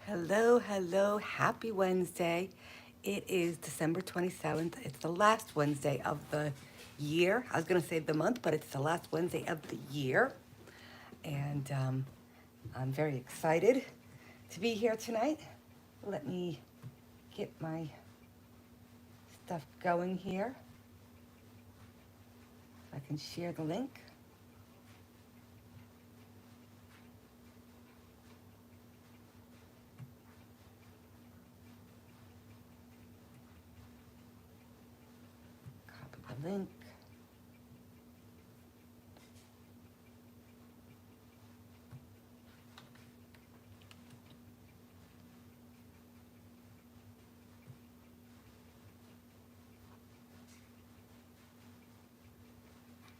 Hello, hello, happy Wednesday. It is December 27th. It's the last Wednesday of the year. I was going to say the month, but it's the last Wednesday of the year. And I'm very excited to be here tonight. Let me get my stuff going here. I can share the link. Copy the link.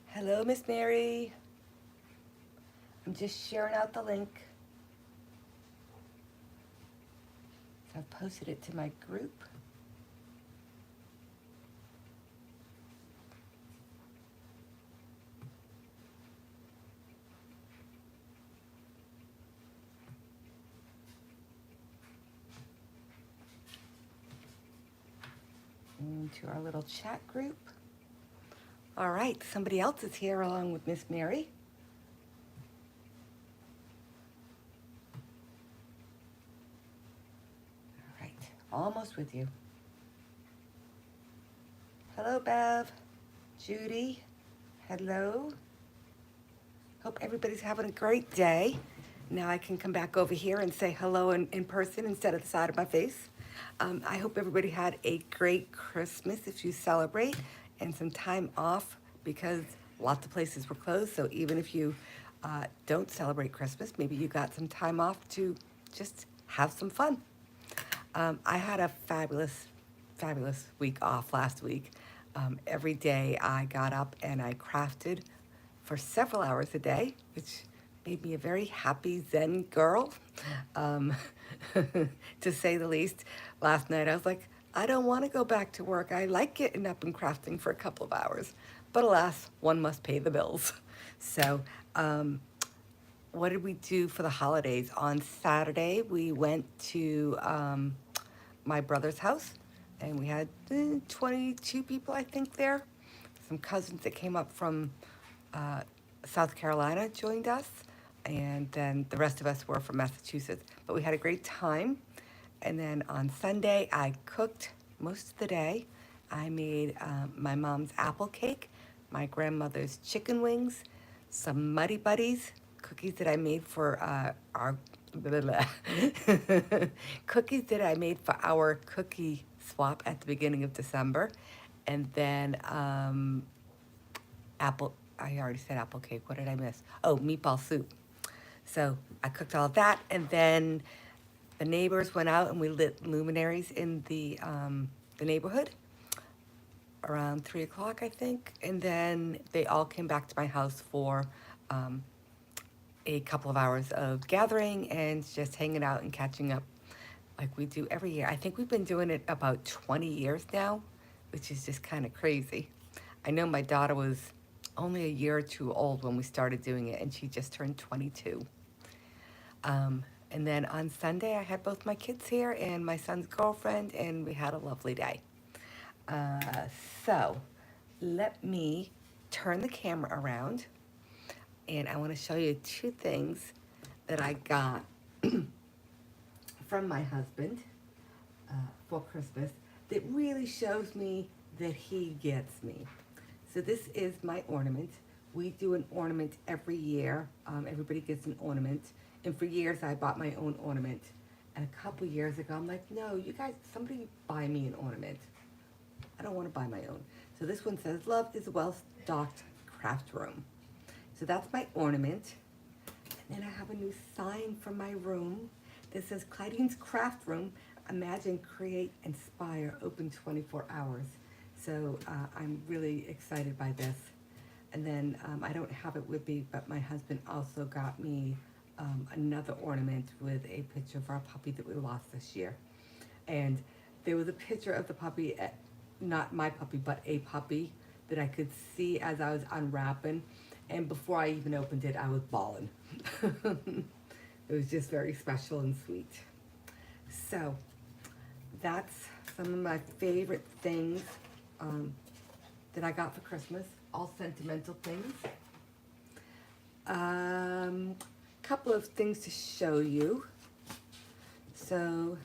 Hello, Miss Mary. I'm just sharing out the link. So I've posted it to my group. Into our little chat group. All right, somebody else is here along with Miss Mary. All right, almost with you. Hello, Bev. Judy, hello. Hope everybody's having a great day. Now I can come back over here and say hello in person instead of the side of my face. I hope everybody had a great Christmas if you celebrate and some time off because lots of places were closed. So even if you don't celebrate Christmas, maybe you got some time off to just have some fun. I had a fabulous week off last week. Every day I got up and I crafted for several hours a day, which made me a very happy Zen girl, um, to say the least. Last night I was like, I don't want to go back to work. I like getting up and crafting for a couple of hours. But alas, one must pay the bills. So, what did we do for the holidays? On Saturday, we went to my brother's house, and we had 22 people, I think, there. Some cousins that came up from South Carolina joined us, and then the rest of us were from Massachusetts. But we had a great time. And then on Sunday, I cooked most of the day. I made my mom's apple cake, my grandmother's chicken wings, some Muddy Buddies, cookies that I made for our blah, blah, blah. Cookies that I made for our cookie swap at the beginning of December, and then apple. I already said apple cake. What did I miss? Oh, meatball soup. So I cooked all of that, and then the neighbors went out and we lit luminaries in the neighborhood around 3 o'clock, I think, and then they all came back to my house for a couple of hours of gathering and just hanging out and catching up like we do every year. I think we've been doing it about 20 years now, which is just kind of crazy. I know my daughter was only a year or two old when we started doing it, and she just turned 22. And then on Sunday, I had both my kids here and my son's girlfriend, and we had a lovely day. Uh, so let me turn the camera around, and I want to show you two things that I got from my husband for Christmas that really shows me that he gets me. So this is my ornament. We do an ornament every year. Everybody gets an ornament. And for years I bought my own ornament. And a couple years ago I'm like, no, you guys, somebody buy me an ornament. I don't want to buy my own. So this one says, love is a well-stocked craft room. So that's my ornament. And then I have a new sign from my room that says Clydene's Craft Room. Imagine, create, inspire, open 24 hours. So I'm really excited by this. And then I don't have it with me, but my husband also got me another ornament with a picture of our puppy that we lost this year. And there was a picture of the puppy, not my puppy, but a puppy that I could see as I was unwrapping. And before I even opened it, I was bawling. It was just very special and sweet. So that's some of my favorite things that I got for Christmas, all sentimental things. Couple of things to show you. So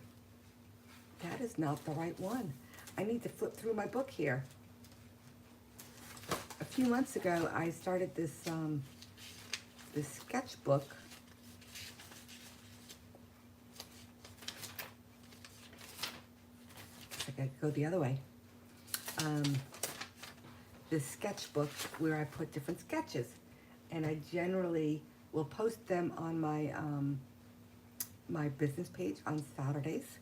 that is not the right one. I need to flip through my book here. A few months ago, I started this this sketchbook. I gotta go the other way. This sketchbook where I put different sketches, and I generally will post them on my my business page on Saturdays,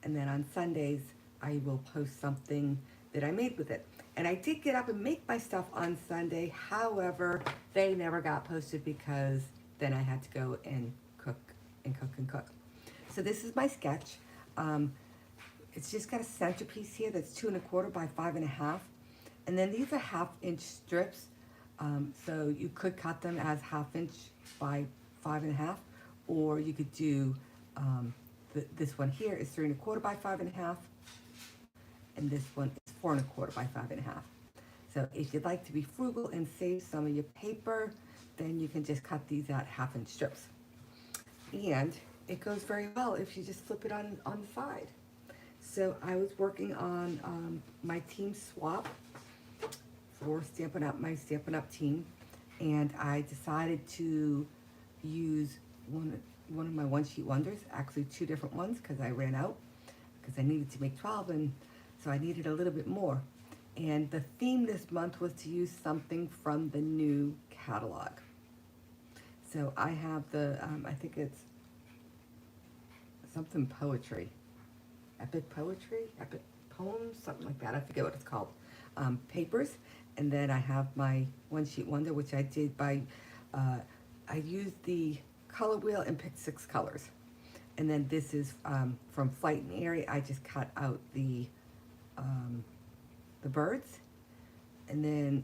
and then on Sundays I will post something that I made with it. And I did get up and make my stuff on Sunday. However, they never got posted because then I had to go and cook and cook and cook. So this is my sketch. It's just got a centerpiece here that's 2 1/4 by 5 1/2. And then these are 1/2 inch strips. So you could cut them as 1/2 inch by 5 1/2, or you could do this one here is 3 1/4 by 5 1/2, and this one is 4 1/4 by 5 1/2. So if you'd like to be frugal and save some of your paper, then you can just cut these out 1/2 inch strips. And it goes very well if you just flip it on the side. So I was working on my team swap for Stampin' Up, my Stampin' Up team, and I decided to use one of my one sheet wonders, actually 2 different ones, because I ran out, because I needed to make 12, and so I needed a little bit more. And the theme this month was to use something from the new catalog. So I have the, I think it's something poetry, epic poetry, epic poems, something like that. I forget what it's called. Papers, and then I have my one sheet wonder, which I did by, I used the color wheel and picked 6 colors. And then this is from Flight and Airy. I just cut out the birds, and then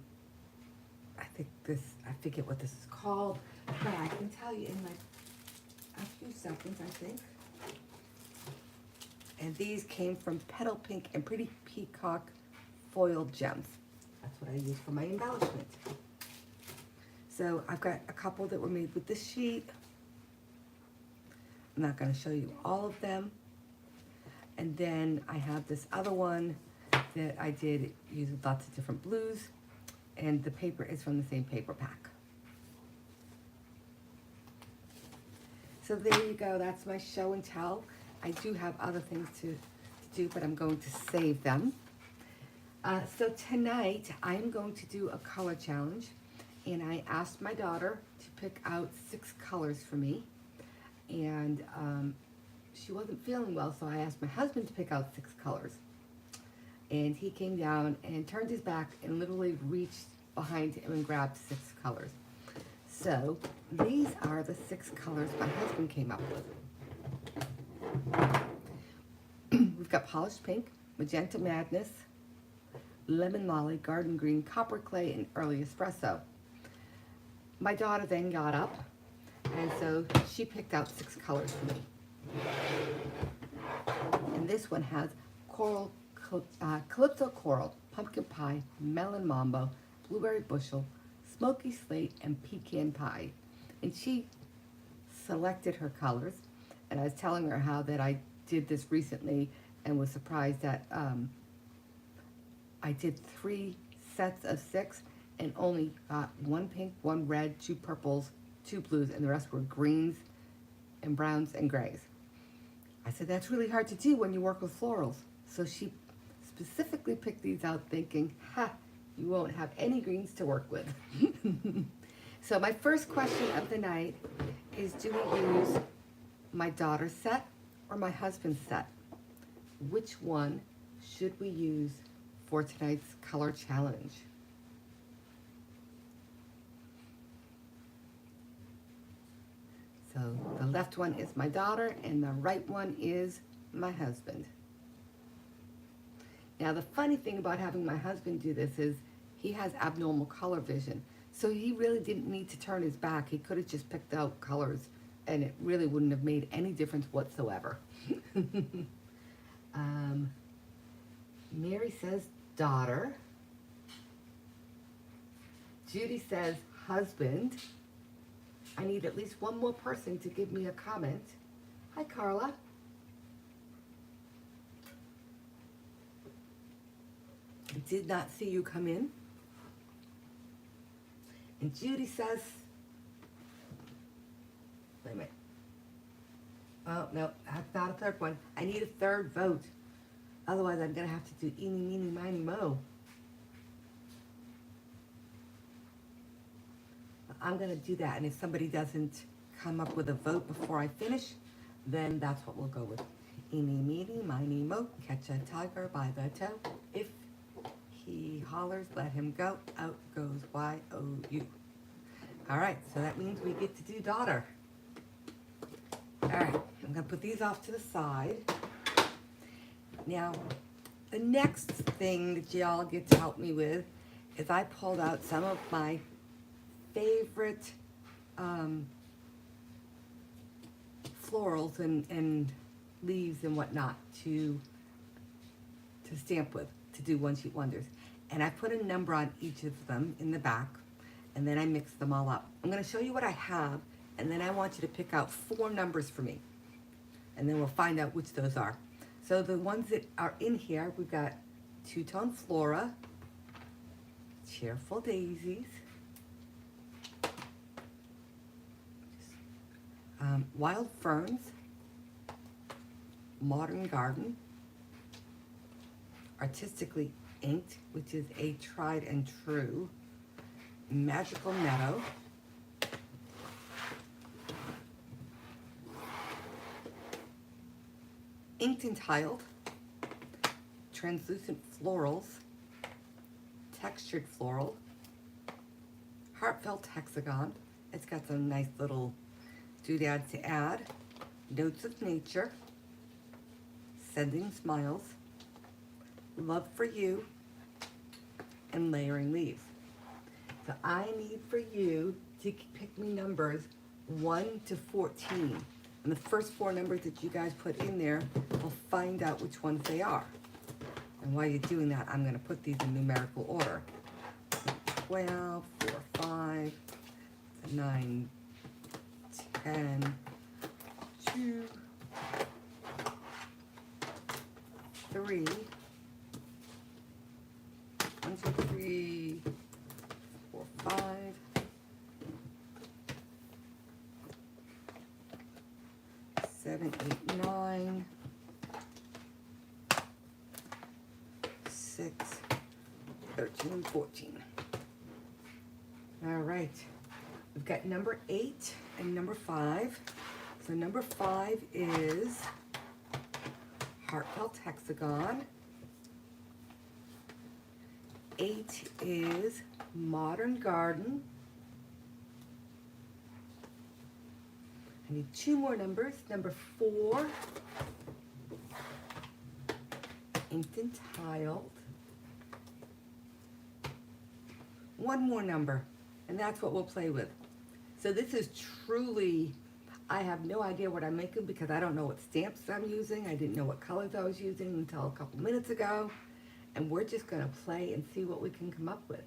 I think this, I forget what this is called, but I can tell you in like a few seconds, I think. And these came from Petal Pink and Pretty Peacock foiled gems. That's what I use for my embellishment. So I've got a couple that were made with this sheet. I'm not going to show you all of them. And then I have this other one that I did using lots of different blues, and the paper is from the same paper pack. So there you go, that's my show and tell. I do have other things to do, but I'm going to save them. So tonight I'm going to do a color challenge, and I asked my daughter to pick out 6 colors for me, and she wasn't feeling well, so I asked my husband to pick out 6 colors. And he came down and turned his back and literally reached behind him and grabbed 6 colors. So these are the 6 colors my husband came up with. We've got Polished Pink, Magenta Madness, Lemon Lolly, Garden Green, Copper Clay, and Early Espresso. My daughter then got up, and so she picked out 6 colors for me. And this one has Coral, Calypso Coral, Pumpkin Pie, Melon Mambo, Blueberry Bushel, Smoky Slate, and Pecan Pie. And she selected her colors, and I was telling her how that I did this recently and was surprised that I did 3 sets of 6 and only got 1 pink, 1 red, 2 purples, 2 blues, and the rest were greens and browns and grays. I said, that's really hard to do when you work with florals. So she specifically picked these out thinking, ha, you won't have any greens to work with. So my first question of the night is, do we use my daughter's set or my husband's set? Which one should we use for tonight's color challenge? So the left one is my daughter and the right one is my husband. Now the funny thing about having my husband do this is he has abnormal color vision. So he really didn't need to turn his back. He could have just picked out colors and it really wouldn't have made any difference whatsoever. Mary says daughter. Judy says husband. I need at least one more person to give me a comment. Hi, Carla. I did not see you come in. And Judy says, wait a minute. Oh, no, that's not a third one. I need a third vote. Otherwise, I'm going to have to do eeny, meeny, miny, mo. I'm going to do that, and if somebody doesn't come up with a vote before I finish, then that's what we'll go with. Eeny, meeny, miny, mo, catch a tiger by the toe. If he hollers, let him go. Out goes Y-O-U. All right, so that means we get to do daughter. All right, I'm going to put these off to the side. Now, the next thing that y'all get to help me with is I pulled out some of my favorite florals and leaves and whatnot to stamp with, to do one-sheet wonders. And I put a number on each of them in the back, and then I mix them all up. I'm going to show you what I have, and then I want you to pick out 4 numbers for me. And then we'll find out which those are. So the ones that are in here, we've got two-tone flora, cheerful daisies, wild ferns, modern garden, artistically inked, which is a tried and true, magical meadow, inked and tiled, translucent florals, textured floral, heartfelt hexagon. It's got some nice little doodads to add, notes of nature, sending smiles, love for you, and layering leaves. So I need for you to pick me numbers 1 to 14. And the first 4 numbers that you guys put in there, we'll find out which ones they are. And while you're doing that, I'm going to put these in numerical order. 12, 4, 5, 9, 10, 2, 3, 1, 2, 3, 4, 5, 7, 8, 9, 6, 13, and 14. All right, we've got number 8 and number 5. So number 5 is heartfelt hexagon. 8 is modern garden. I need 2 more numbers. Number 4, inked and tiled. 1 more number, and that's what we'll play with. So this is truly, I have no idea what I'm making because I don't know what stamps I'm using. I didn't know what colors I was using until a couple minutes ago. And we're just gonna play and see what we can come up with.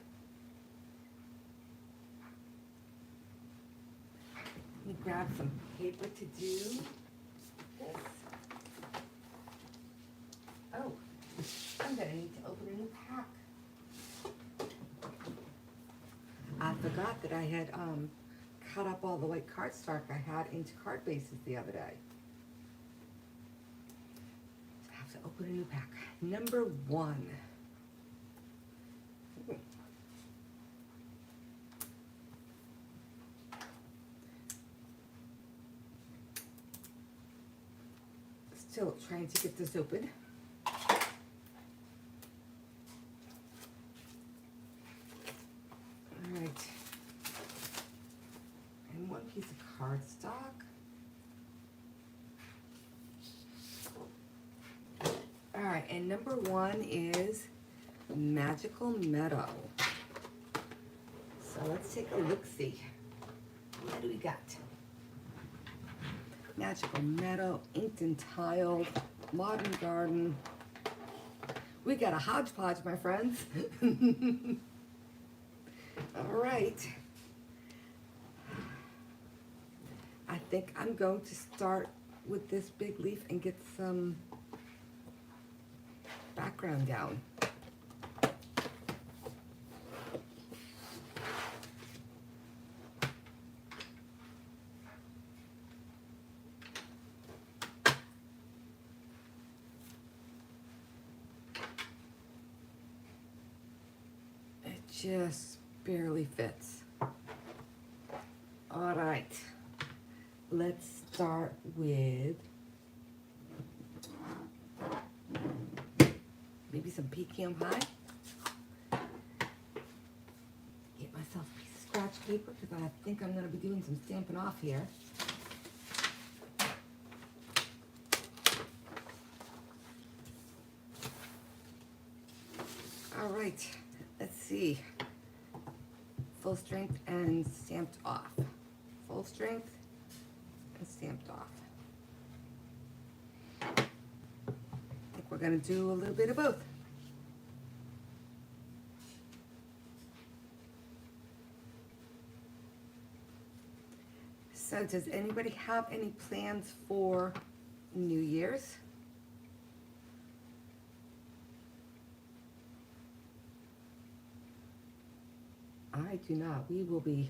Let me grab some paper to do this. Oh, I'm gonna need to open a new pack. I forgot that I had cut up all the white cardstock I had into card bases the other day. So I have to open a new pack. Number 1. Still trying to get this open. All right. And 1 piece of cardstock. All right, and number 1 is Magical Meadow. So let's take a look-see. What do we got? Magical Meadow, Inked and Tiled, Modern Garden. We got a hodgepodge, my friends. All right. I think I'm going to start with this big leaf and get some background down. It just barely fits. All right, let's start with maybe some pecan pie. Get myself a piece of scratch paper because I think I'm going to be doing some stamping off here. All right, let's see. Full strength and stamped off. Full strength and stamped off. I think we're going to do a little bit of both. So does anybody have any plans for New Year's? I do not. We will be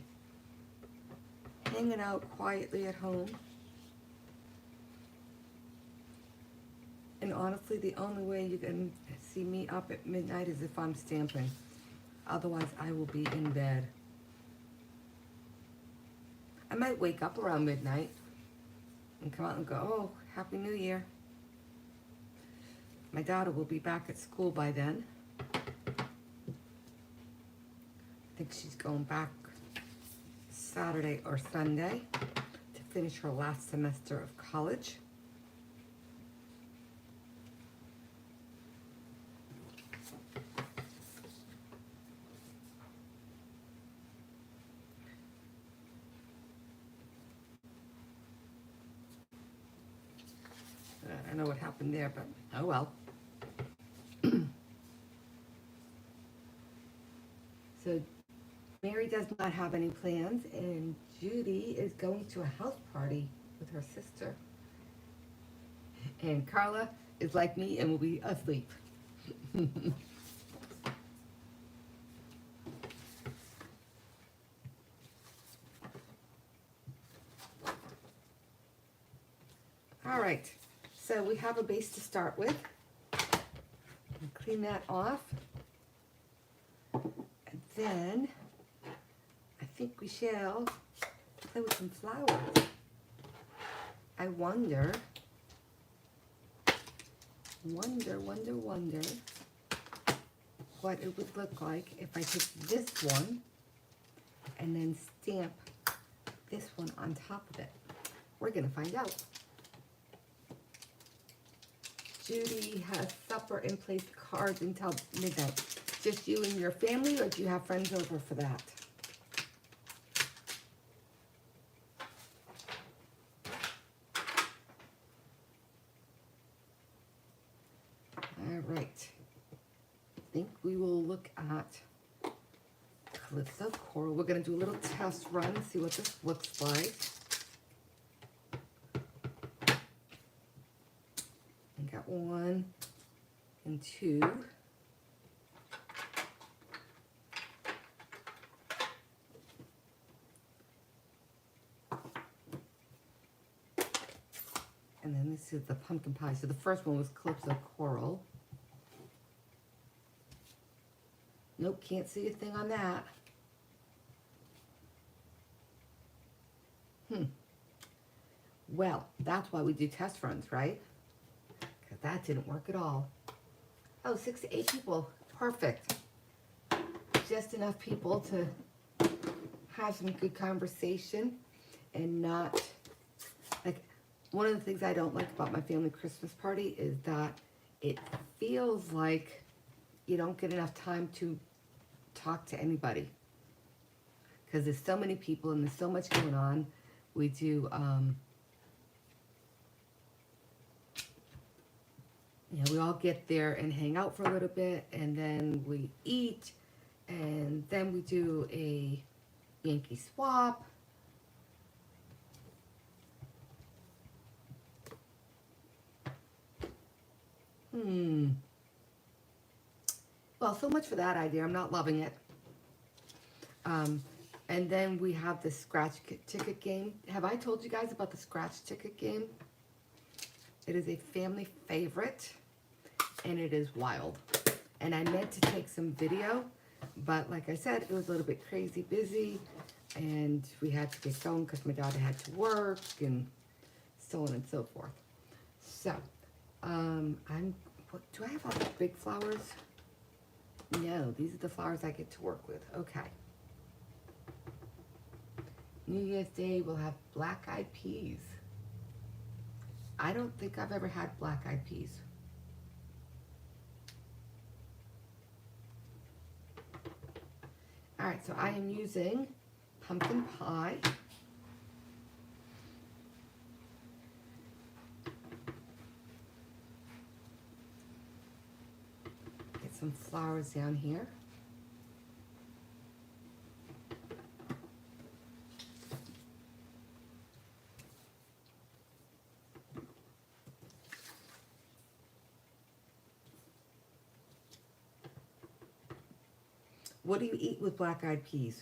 hanging out quietly at home. And honestly, the only way you can see me up at midnight is if I'm stamping. Otherwise, I will be in bed. I might wake up around midnight and come out and go, oh, Happy New Year. My daughter will be back at school by then. I think she's going back Saturday or Sunday to finish her last semester of college. I know what happened there, but oh well. So Mary does not have any plans, and Judy is going to a house party with her sister. And Carla is like me and will be asleep. All right, so we have a base to start with. Clean that off. And then I think we shall play with some flowers. I wonder what it would look like if I took this one and then stamp this one on top of it. We're gonna find out. Judy has supper and plays cards until midnight. Just you and your family, or do you have friends over for that? All right. I think we will look at Calypso Coral. We're going to do a little test run, see what this looks like. I got 1 and 2. And then this is the pumpkin pie. So the first one was Calypso Coral. Nope, can't see a thing on that. Well, that's why we do test runs, right? Because that didn't work at all. Oh, 6 to 8 people. Perfect. Just enough people to have some good conversation and not, like, one of the things I don't like about my family Christmas party is that it feels like you don't get enough time to talk to anybody. Because there's so many people and there's so much going on. We do You know, we all get there and hang out for a little bit, and then we eat, and then we do a Yankee swap. Well, so much for that idea. I'm not loving it. And then we have the scratch ticket game. Have I told you guys about the scratch ticket game? It is a family favorite, and it is wild. And I meant to take some video, but like I said, it was a little bit crazy busy, and we had to get going because my daughter had to work, and so on and so forth. So, do I have all the big flowers? No, these are the flowers I get to work with. Okay. New Year's Day, we'll have black-eyed peas. I don't think I've ever had black-eyed peas. All right, so I am using pumpkin pie. Get some flowers down here. What do you eat with black-eyed peas?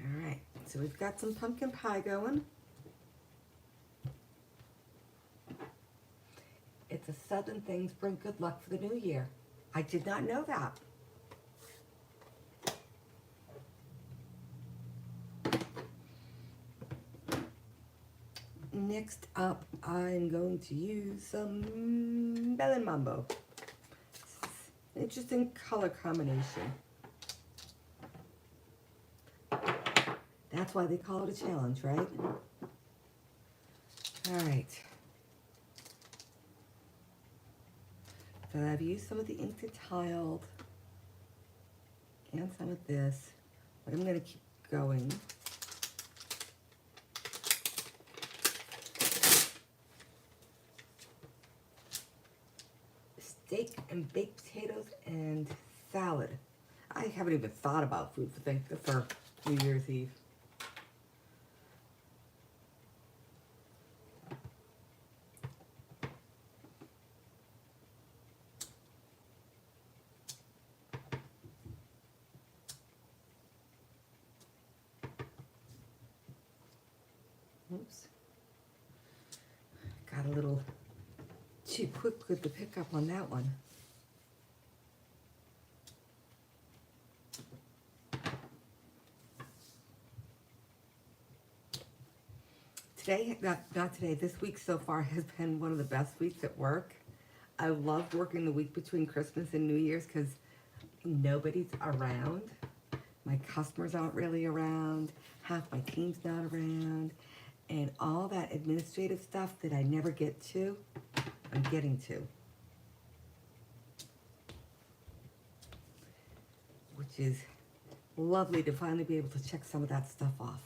All right, so we've got some pumpkin pie going. It's a Southern things bring good luck for the new year. I did not know that. Next up, I'm going to use some melon mambo. Interesting color combination. That's why they call it a challenge, right? All right. So I've used some of the inked and tiled and some of this, but I'm going to keep going. Steak and baked potatoes and salad. I haven't even thought about food for New Year's Eve. Oops. Got a little too quick with the pickup on that one. Today, not today, this week so far has been one of the best weeks at work. I love working the week between Christmas and New Year's because nobody's around. My customers aren't really around. Half my team's not around. And all that administrative stuff that I never get to, I'm getting to. Which is lovely to finally be able to check some of that stuff off.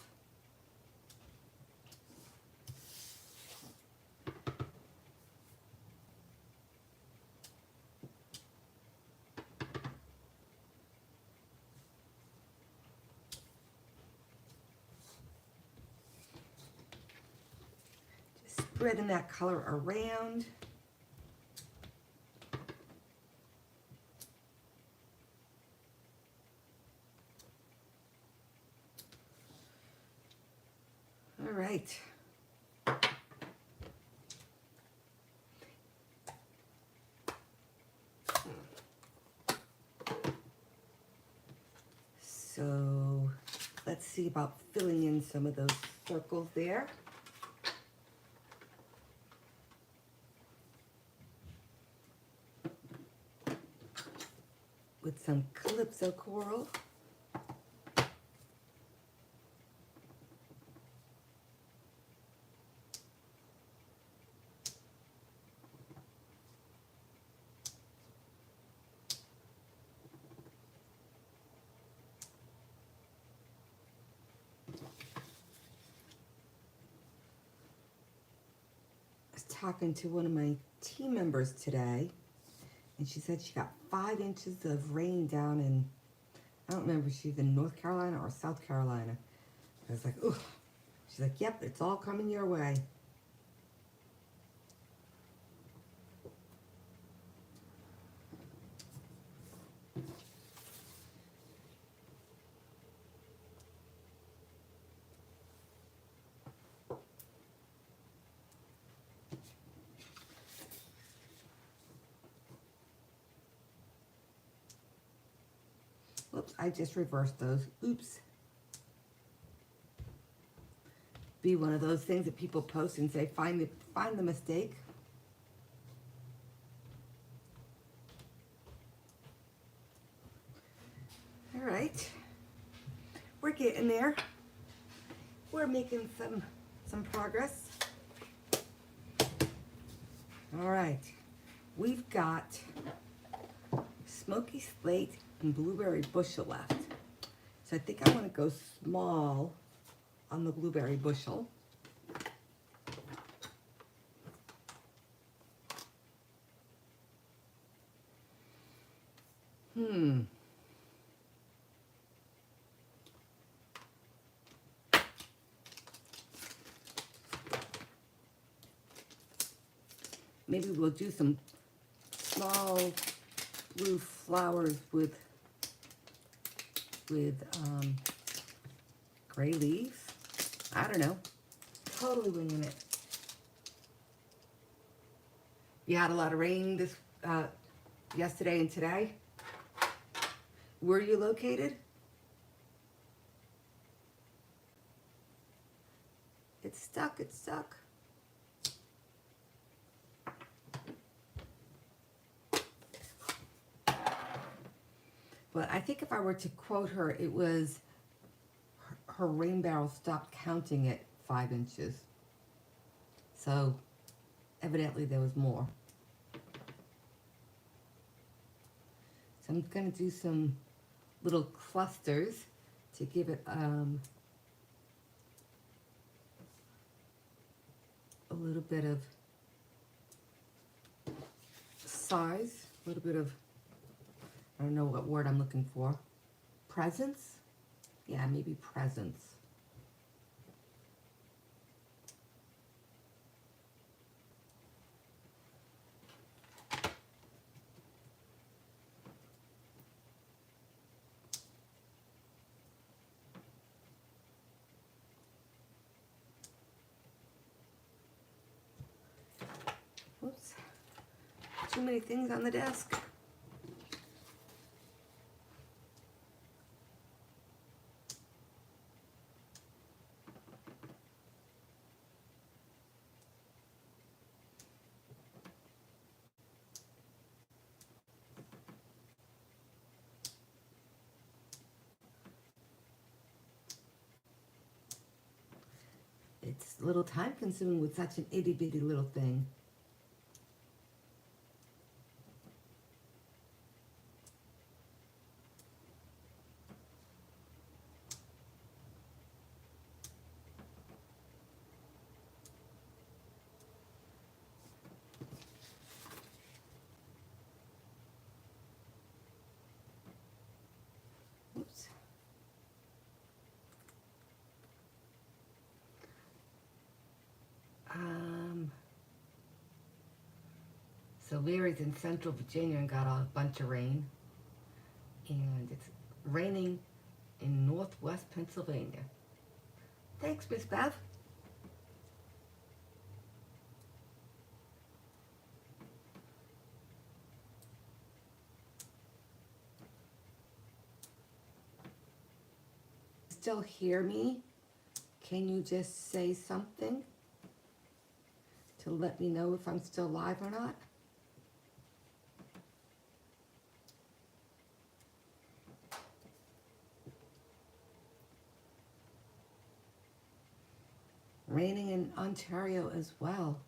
Spreading that color around. All right. So let's see about filling in some of those circles there. With some Calypso coral. was talking to one of my team members today, and she said she got 5 inches of rain down in, I don't remember if she's in North Carolina or South Carolina. I was like, ooh. She's like, yep, it's all coming your way. Whoops, I just reversed those. Oops. Be one of those things that people post and say, find the mistake. All right. We're getting there. We're making some progress. All right. We've got Smoky Slate and Blueberry Bushel left. So I think I want to go small on the Blueberry Bushel. Maybe we'll do some small blue flowers with gray leaves. I don't know. Totally winging it. You had a lot of rain this yesterday and today. Where are you located? It's stuck. It's stuck. But I think if I were to quote her, it was her rain barrel stopped counting at 5 inches. So evidently there was more. So I'm going to do some little clusters to give it a little bit of size, a little bit of, I don't know what word I'm looking for. Presence? Yeah, maybe presence. Whoops. Too many things on the desk. It's a little time consuming with such an itty bitty little thing. Oops. So Larry's in Central Virginia and got a bunch of rain. And it's raining in Northwest Pennsylvania. Thanks, Miss Bev. Still hear me? Can you just say something to let me know if I'm still live or not? Raining in Ontario as well.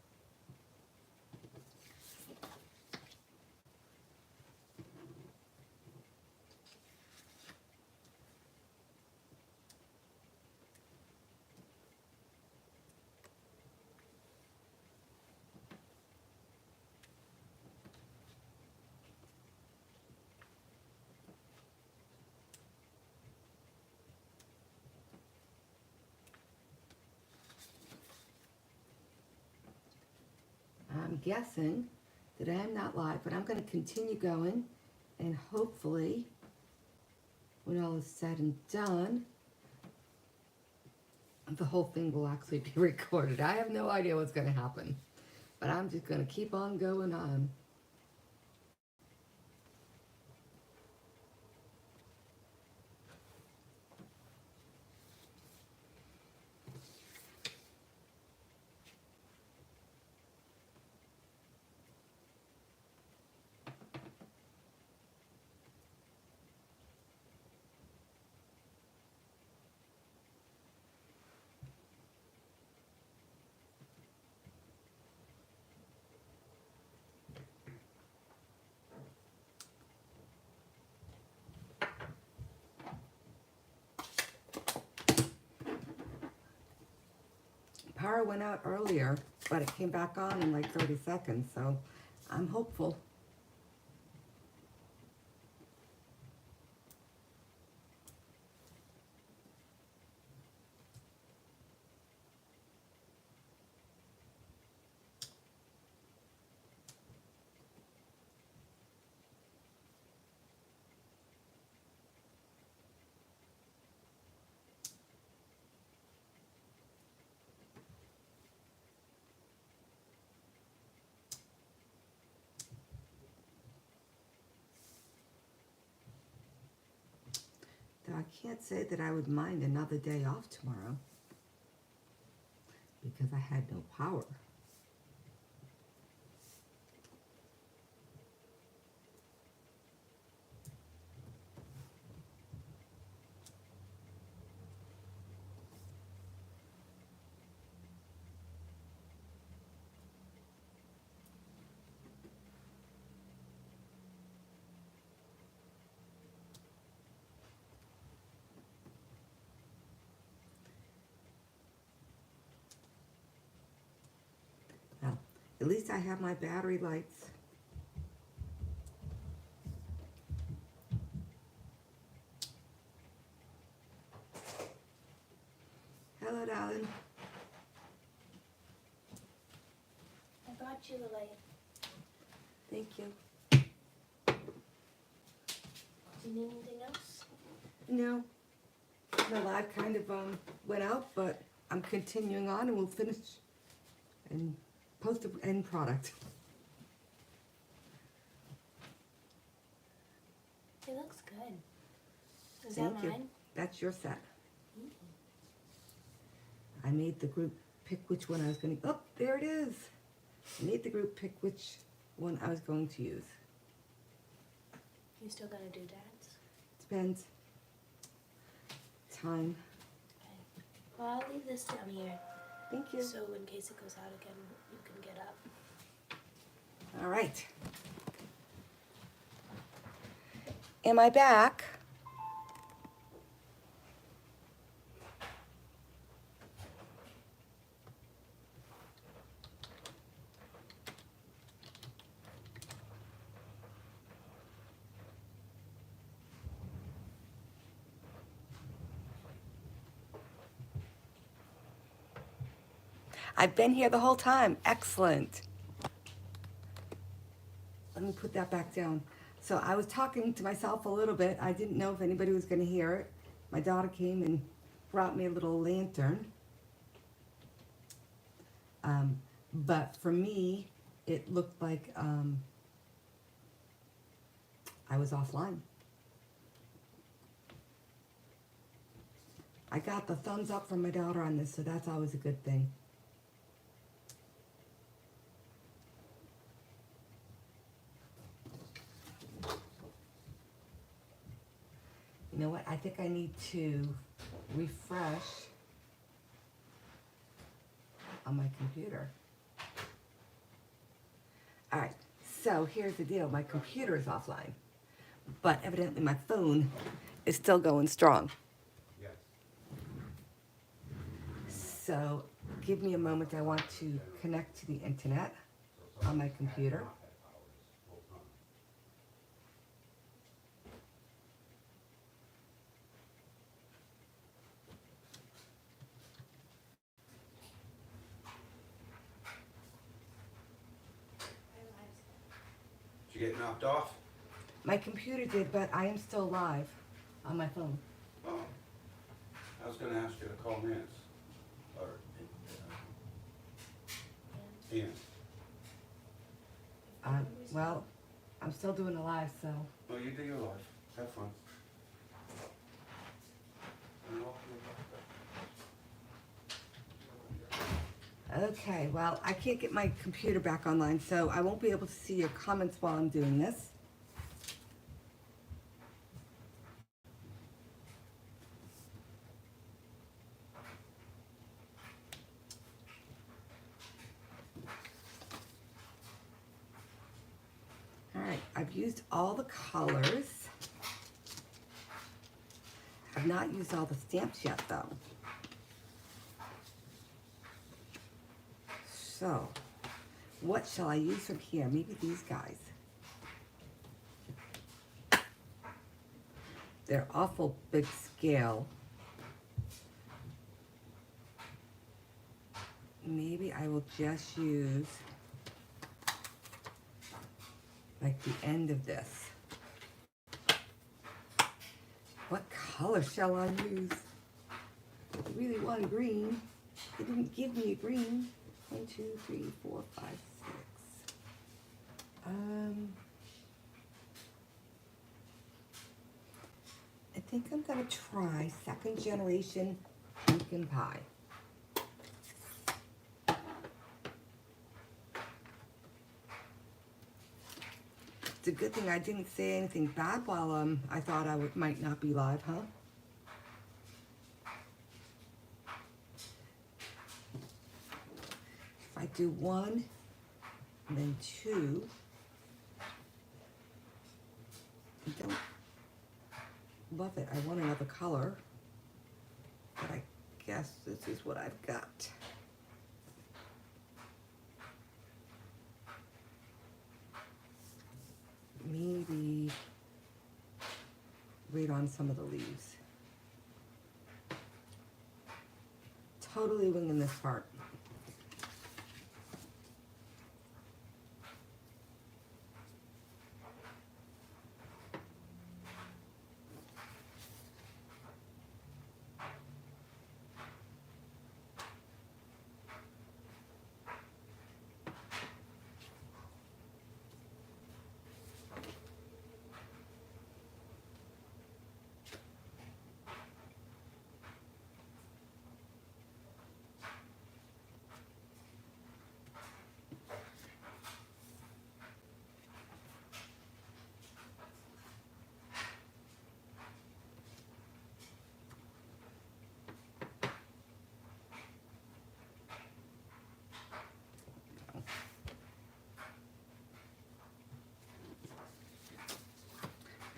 guessing that I am not live, but I'm going to continue going, and hopefully, when all is said and done, the whole thing will actually be recorded. I have no idea what's going to happen, but I'm just going to keep on going on. Power went out earlier, but it came back on in like 30 seconds, so I'm hopeful. Though I can't say that I would mind another day off tomorrow because I had no power. Well, at least I have my battery lights. Hello, darling. I brought you a light. Thank you. Do you need anything else? No, my live kind of went out, but I'm continuing on, and we'll finish and post the end product. It looks good. Is Thank that you. mine? That's your set. I made the group pick which one I was going to. Oh, there it is. I made the group pick which one I was going to use. You still gonna do dad's? Depends. Time. Okay. Well, I'll leave this down here. Thank you. So in case it goes out again, you can get up. All right. Am I back? I've been here the whole time. Excellent. Let me put that back down. So I was talking to myself a little bit. I didn't know if anybody was going to hear it. My daughter came and brought me a little lantern. But for me, it looked like I was offline. I got the thumbs up from my daughter on this, so that's always a good thing. You know what? I think I need to refresh on my computer. All right, so here's the deal. My computer is offline, but evidently my phone is still going strong. Yes. So give me a moment. I want to connect to the internet on my computer. get knocked off? My computer did, but I am still live on my phone. Oh, I was gonna ask you to call Nance, or, Ian. Well, I'm still doing the live, so. Oh, you do your life, have fun. Okay, well, I can't get my computer back online, so I won't be able to see your comments while I'm doing this. All right, I've used all the colors. I've not used all the stamps yet, though. So, what shall I use from here? Maybe these guys. They're awful big scale. Maybe I will just use like the end of this. What color shall I use? I really want a green. They didn't give me a green. 1, 2, 3, 4, 5, 6. I think I'm gonna try second generation pumpkin pie. It's a good thing I didn't say anything bad while I thought I might not be live, huh? If I do 1 and then 2, I don't love it. I want another color, but I guess this is what I've got. Maybe wait on some of the leaves. Totally winging this part.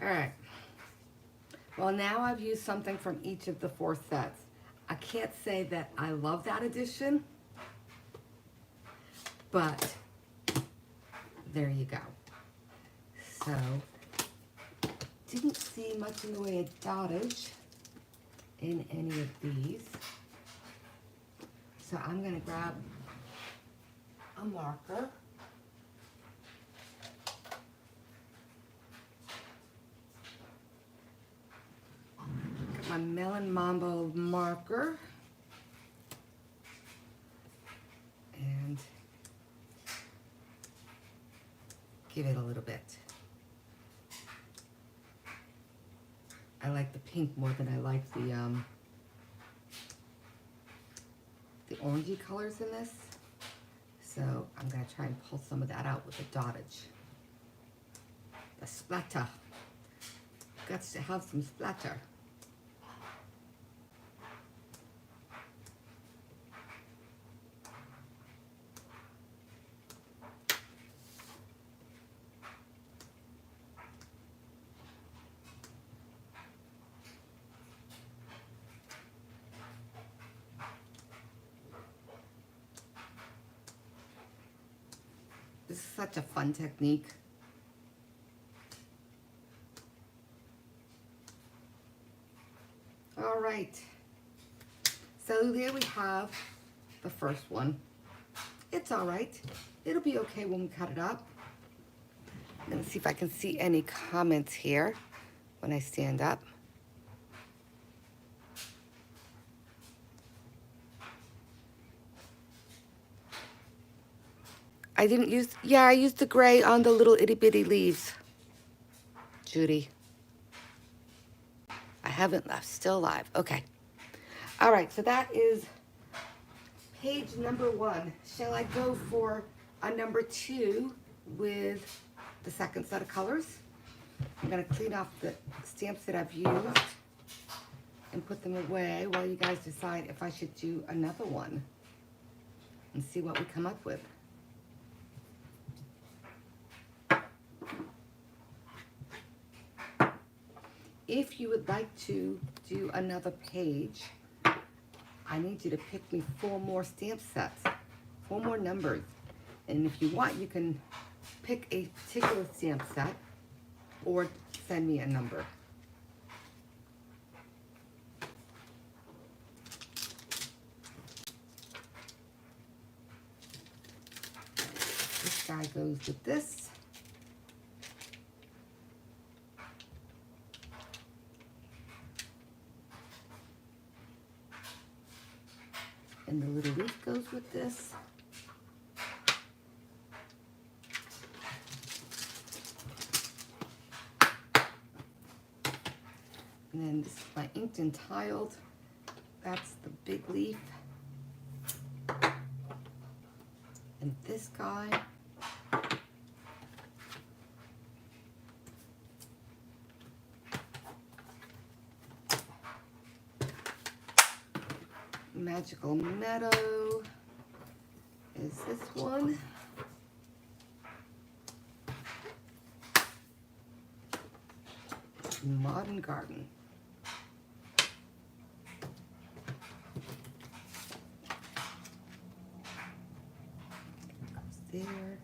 All right. Well, now I've used something from each of the 4 sets. I can't say that I love that edition, but there you go. So, didn't see much in the way of dottage in any of these. So I'm gonna grab a marker. My Melon Mambo marker, and give it a little bit. I like the pink more than I like the orangey colors in this. So I'm gonna try and pull some of that out with the dottage. The splatter. Got to have some splatter. This is such a fun technique. All right. So there we have the first one. It's all right. It'll be okay when we cut it up. Let's see if I can see any comments here when I stand up. I didn't use, yeah, I used the gray on the little itty bitty leaves, Judy. I haven't left, still alive. Okay. All right, so that is page number 1. Shall I go for a number 2 with the second set of colors? I'm gonna clean off the stamps that I've used and put them away while you guys decide if I should do another one and see what we come up with. If you would like to do another page, I need you to pick me 4 more stamp sets, 4 more numbers. And if you want, you can pick a particular stamp set or send me a number. This guy goes with this. And the little leaf goes with this. And then this is my inked and tiled. That's the big leaf. And this guy. Magical Meadow is this one. Modern Garden. Goes there,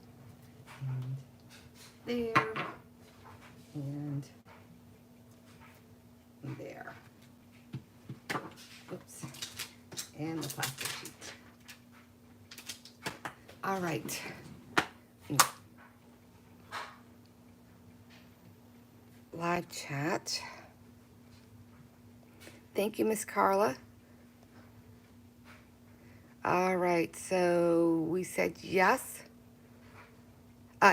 and there, and there. Oops. And the plastic sheet. All right. Live chat. Thank you, Miss Carla. All right, so we said yes.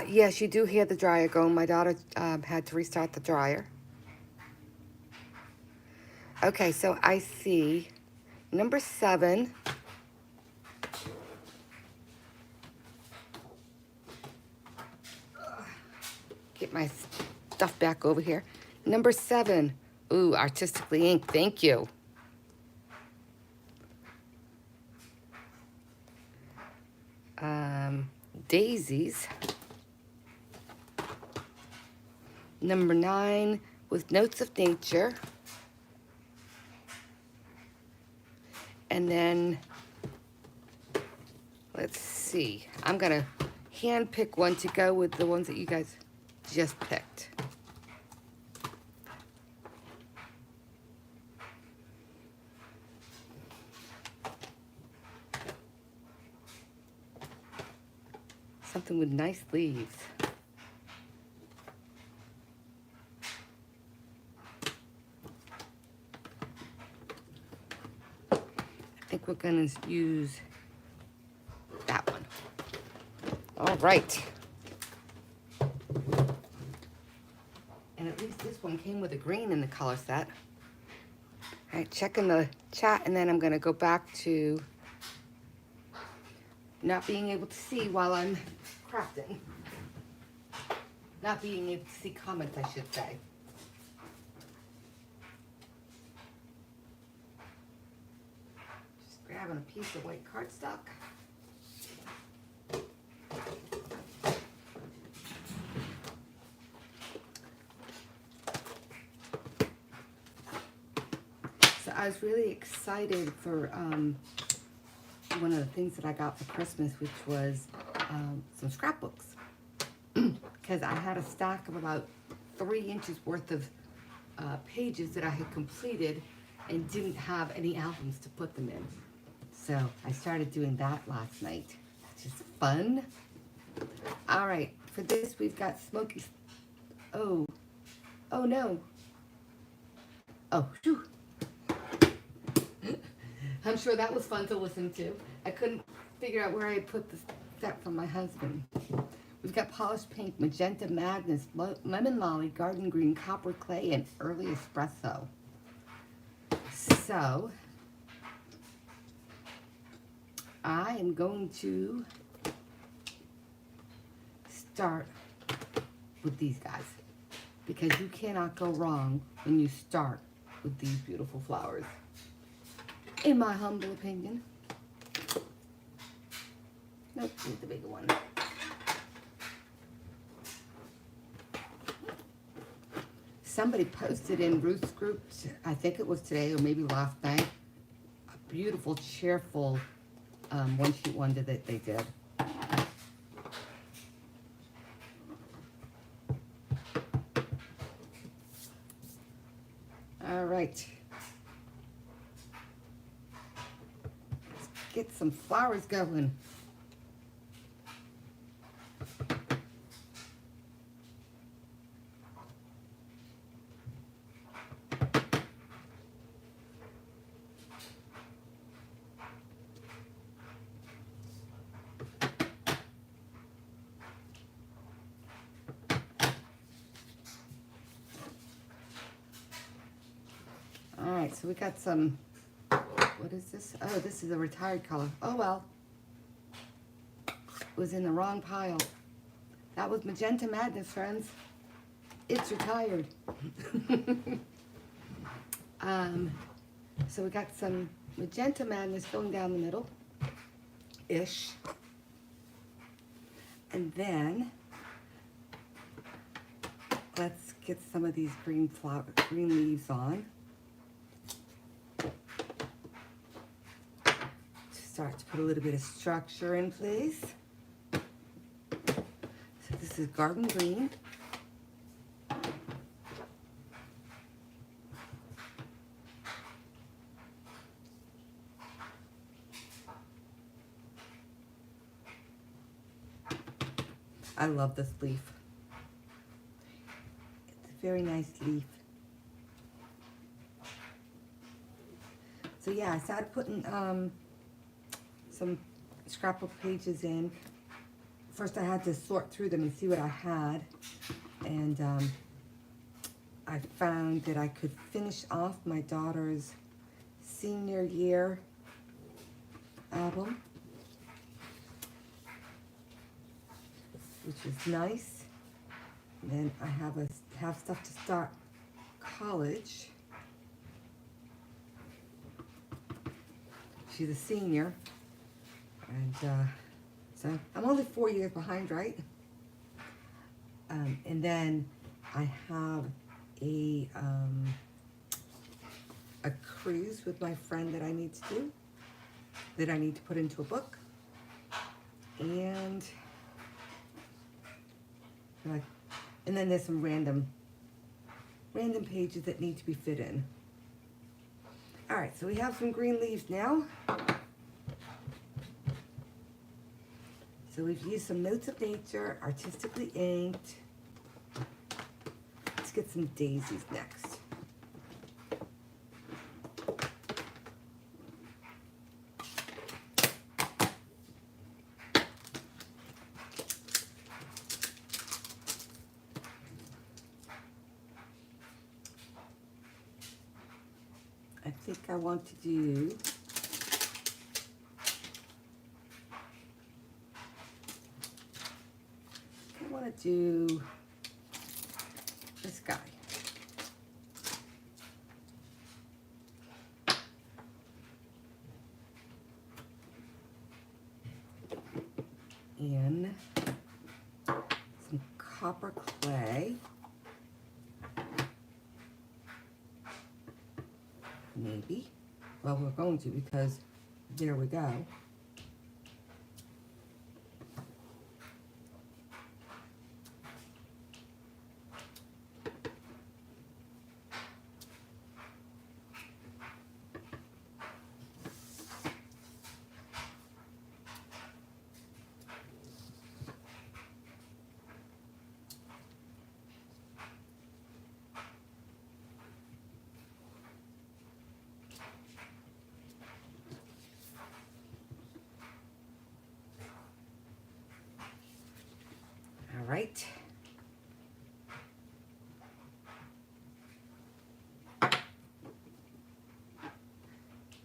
Yes, you do hear the dryer going. My daughter had to restart the dryer. Okay, so I see number 7. Get my stuff back over here. Number 7. Ooh, artistically inked. Thank you. Daisies. Number 9 with Notes of Nature. And then, let's see. I'm going to hand pick one to go with the ones that you guys just picked. Something with nice leaves. I think we're gonna use that one. All right. And at least this one came with a green in the color set. All right, checking the chat, and then I'm gonna go back to not being able to see while I'm crafting. Not being able to see comments, I should say. Just grabbing a piece of white cardstock. So I was really excited for one of the things that I got for Christmas, which was some scrapbooks. Because I had a stack of about 3 inches worth of pages that I had completed and didn't have any albums to put them in. So I started doing that last night, which is fun. All right, for this we've got Smoky Oh, oh no. Oh, phew. I'm sure that was fun to listen to. I couldn't figure out where I put the set from my husband. We've got polished pink, magenta madness, lemon lolly, garden green, copper clay, and early espresso. So, I am going to start with these guys because you cannot go wrong when you start with these beautiful flowers, in my humble opinion. Nope, need the bigger one. Somebody posted in Ruth's group, I think it was today or maybe last night, a beautiful, cheerful one-sheet wonder that they did. All right. Let's get some flowers going. All right, so we got some, what is this? Oh, this is a retired color. Oh, well. It was in the wrong pile. That was Magenta Madness, friends. It's retired. So we got some Magenta Madness going down the middle-ish. And then, let's get some of these green leaves on. Start to put a little bit of structure in place. So this is garden green. I love this leaf. It's a very nice leaf. So yeah, I started putting some scrapbook pages in. First I had to sort through them and see what I had. And I found that I could finish off my daughter's senior year album, which is nice. And then I have stuff to start college. She's a senior. And so I'm only 4 years behind, right? And then I have a cruise with my friend that I need to do, that I need to put into a book. And then there's some random pages that need to be fit in. All right, so we have some green leaves now. So we've used some Notes of Nature, artistically inked. Let's get some daisies next. I think I want to do this guy. In some copper clay. Maybe. Well, we're going to because there we go.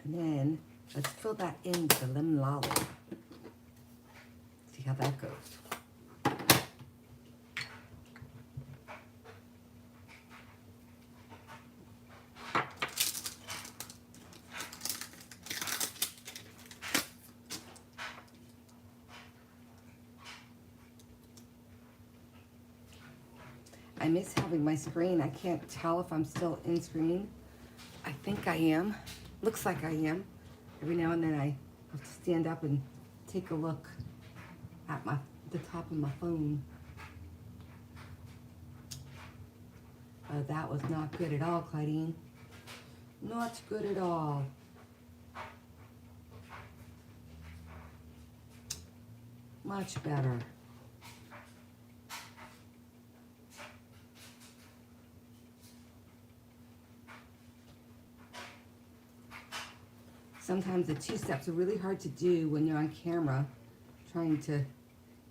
And then let's fill that in with the lemon lolly. See how that goes. I miss having my screen. I can't tell if I'm still in screen. I think I am. Looks like I am. Every now and then I have to stand up and take a look at the top of my phone. That was not good at all, Claudine. Not good at all. Much better. Sometimes the two steps are really hard to do when you're on camera, trying to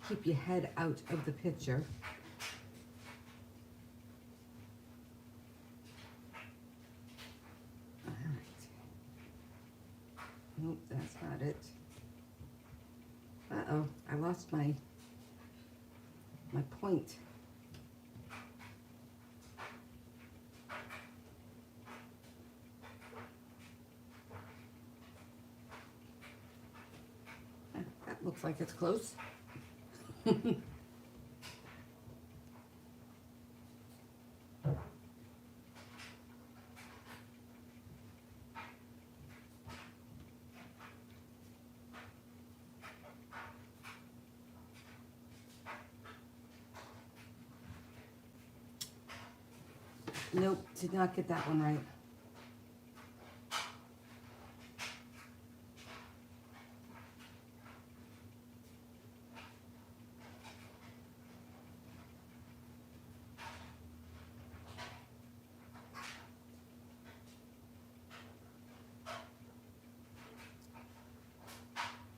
keep your head out of the picture. All right. Nope, that's not it. Uh-oh, I lost my point. That looks like it's close. Nope, did not get that one right.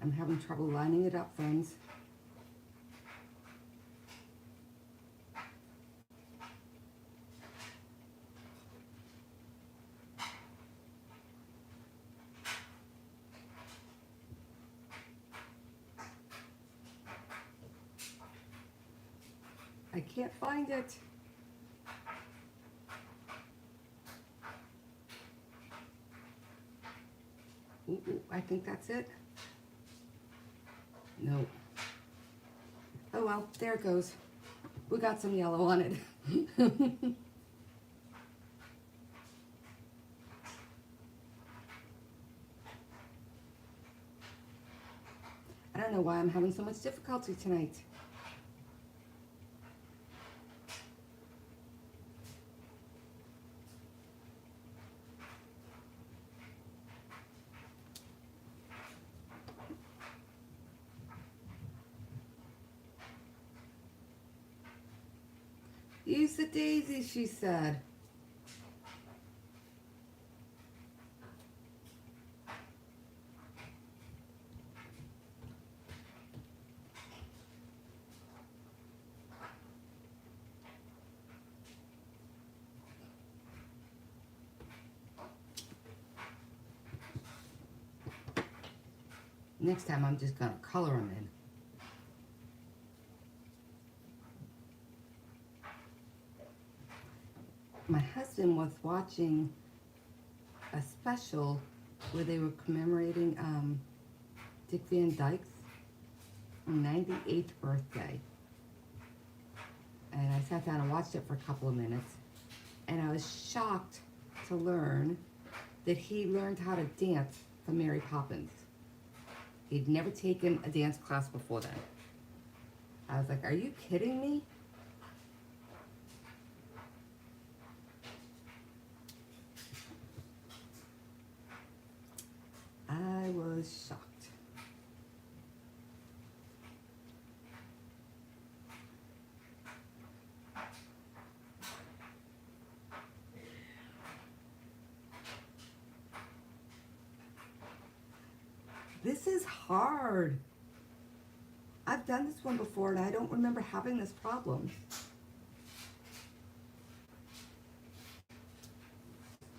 I'm having trouble lining it up, friends. I can't find it. Ooh, I think that's it. No. Oh well, there it goes. We got some yellow on it. I don't know why I'm having so much difficulty tonight. Use the daisy, she said. Next time I'm just gonna color them in. My husband was watching a special where they were commemorating Dick Van Dyke's 98th birthday. And I sat down and watched it for a couple of minutes. And I was shocked to learn that he learned how to dance from Mary Poppins. He'd never taken a dance class before then. I was like, are you kidding me? I was shocked. This is hard. I've done this one before and I don't remember having this problem.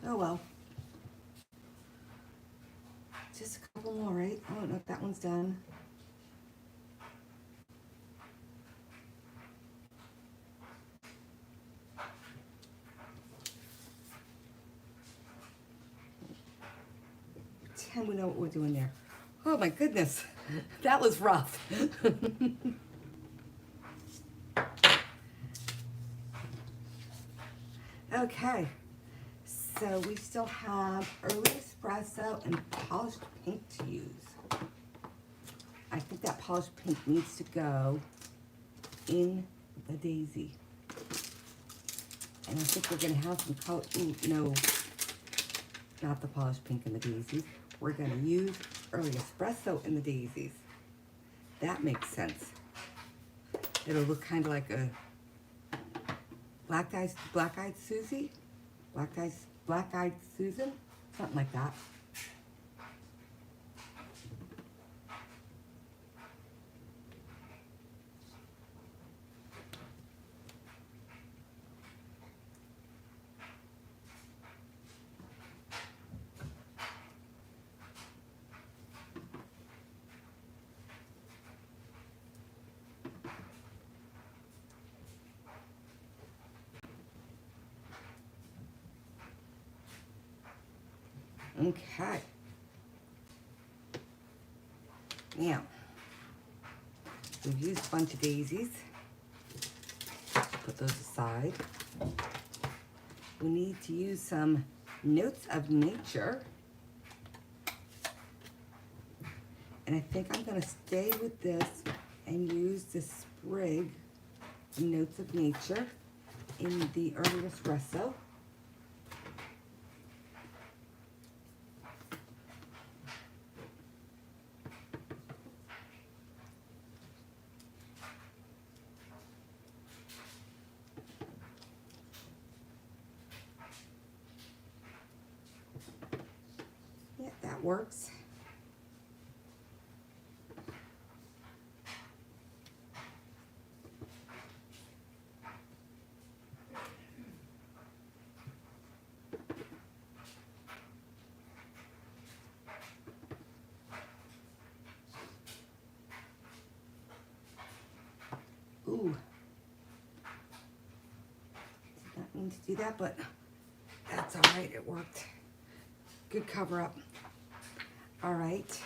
Oh well. Nope, that one's done. Pretend we know what we're doing there. Oh my goodness, that was rough. Okay, so we still have early espresso and polished pink to use. I think that polished pink needs to go in the daisy. And I think we're gonna have some color, no, not the polished pink in the daisies. We're gonna use early espresso in the daisies. That makes sense. It'll look kind of like a black-eyed Susie? Black-eyed Susan? Something like that. Okay. Now, we've used a bunch of daisies. Put those aside. We need to use some notes of nature. And I think I'm gonna stay with this and use the sprig of notes of nature in the early espresso. Yeah, that works. Ooh. Did not mean to do that, but that's all right, it worked. Good cover up. All right.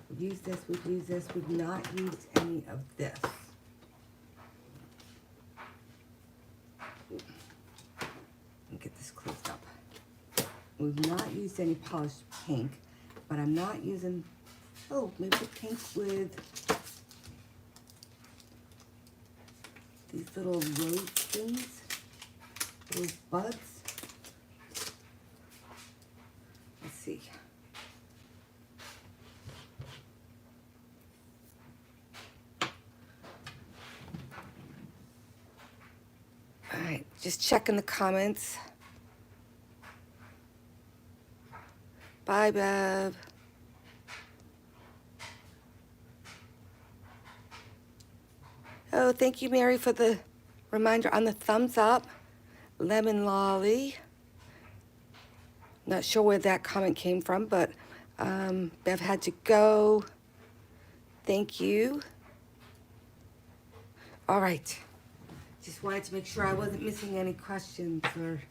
We've used this, we've used this, we've not used any of this. Let me get this closed up. We've not used any polished pink, but I'm not using, oh, maybe pink with these little rose things, little buds. Let's see. All right, just checking the comments. Bye, Bev. Oh, thank you, Mary, for the reminder on the thumbs up. Lemon Lolly. Not sure where that comment came from, but Bev had to go. Thank you. All right. Just wanted to make sure I wasn't missing any questions or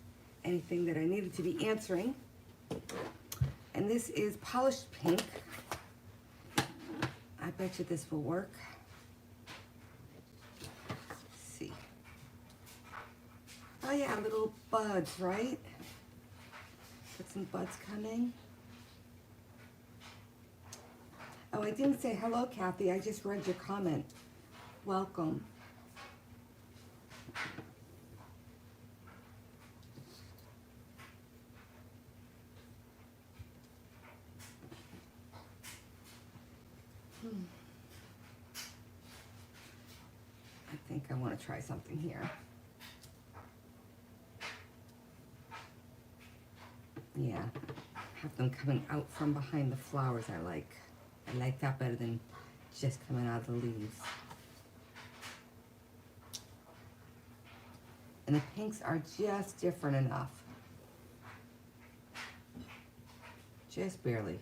anything that I needed to be answering. And this is polished pink. I bet you this will work. Let's see. Oh yeah, little buds, right? Got some buds coming. Oh, I didn't say hello, Kathy. I just read your comment. Welcome. I think I want to try something here. Yeah, have them coming out from behind the flowers I like. I like that better than just coming out of the leaves. And the pinks are just different enough. Just barely.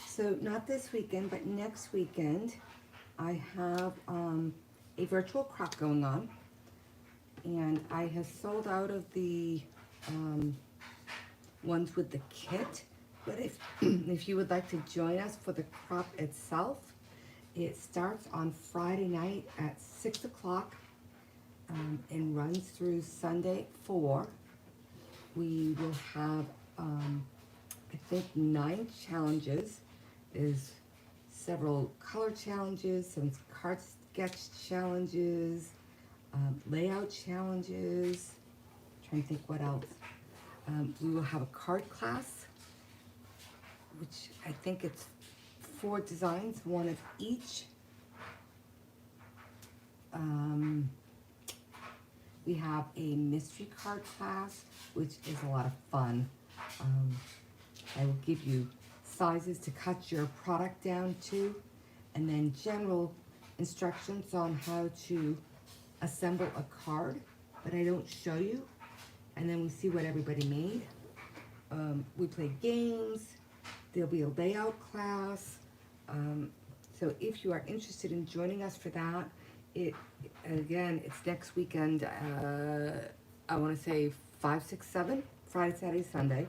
So not this weekend, but next weekend, I have a virtual crop going on, and I have sold out of the ones with the kit. But if if you would like to join us for the crop itself, it starts on Friday night at 6 o'clock and runs through Sunday at 4. We will have, I think, 9 challenges. There's several color challenges, some card sketch challenges, layout challenges. Trying to think what else. We will have a card class, which I think it's 4 designs, 1 of each. We have a mystery card class, which is a lot of fun. I will give you sizes to cut your product down to, and then general instructions on how to assemble a card, but I don't show you. And then we see what everybody made. We play games. There'll be a layout class. So if you are interested in joining us for that, it's next weekend. I want to say 5, 6, 7, Friday, Saturday, Sunday.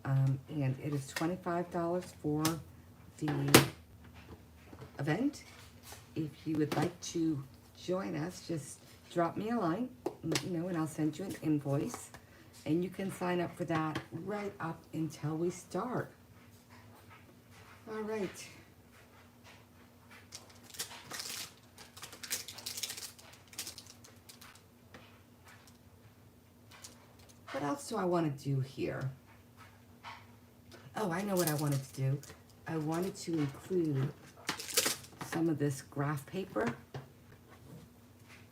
And it is $25 for the event. If you would like to join us, just drop me a line, let me know, and I'll send you an invoice. And you can sign up for that right up until we start. All right. What else do I want to do here? Oh, I know what I wanted to do. I wanted to include some of this graph paper.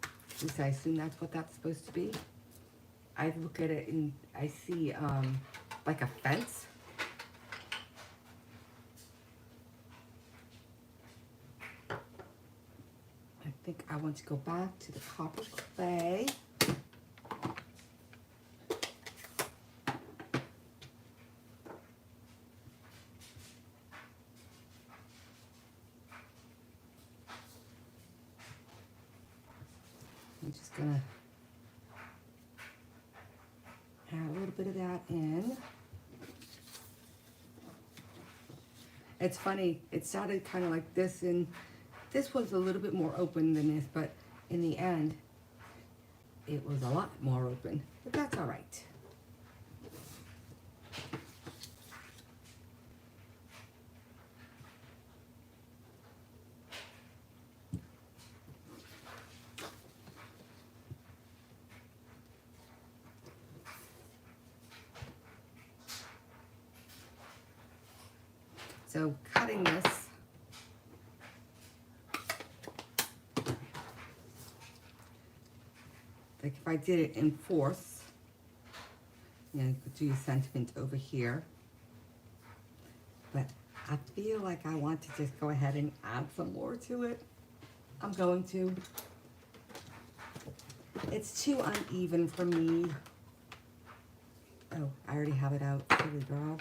At least I assume that's what that's supposed to be. I look at it and I see like a fence. I think I want to go back to the copper clay. I'm just gonna add a little bit of that in. It's funny, it started kind of like this, and this was a little bit more open than this, but in the end, it was a lot more open, but that's all right. So cutting this, like if I did it in fourths, you know, you could do sentiment over here. But I feel like I want to just go ahead and add some more to it. I'm going to. It's too uneven for me. Oh, I already have it out, silly girl.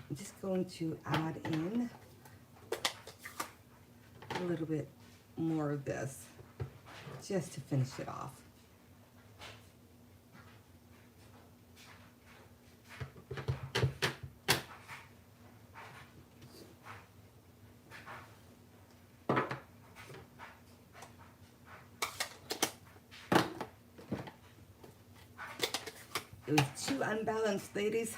I'm just going to add in a little bit more of this, just to finish it off. It was too unbalanced, ladies.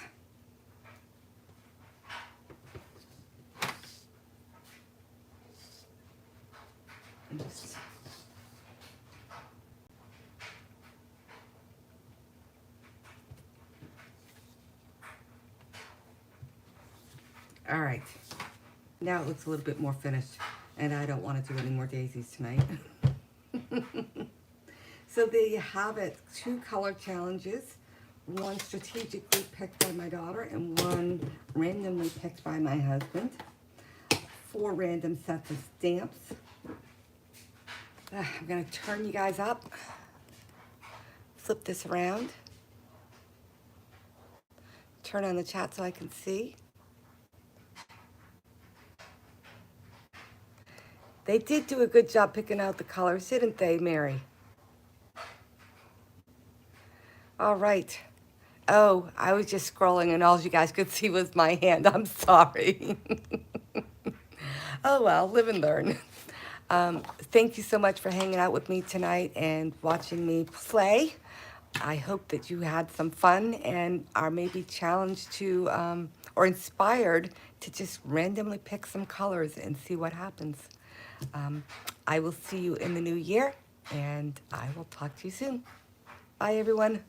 All right, now it looks a little bit more finished, and I don't want to do any more daisies tonight. So there you have it, 2 color challenges, one strategically picked by my daughter and one randomly picked by my husband. 4 random sets of stamps. I'm gonna turn you guys up. Flip this around. Turn on the chat so I can see. They did do a good job picking out the colors, didn't they, Mary? All right. Oh, I was just scrolling and all you guys could see was my hand. I'm sorry. Oh, well, live and learn. Thank you so much for hanging out with me tonight and watching me play. I hope that you had some fun and are maybe challenged to, or inspired to just randomly pick some colors and see what happens. I will see you in the new year, and I will talk to you soon. Bye, everyone.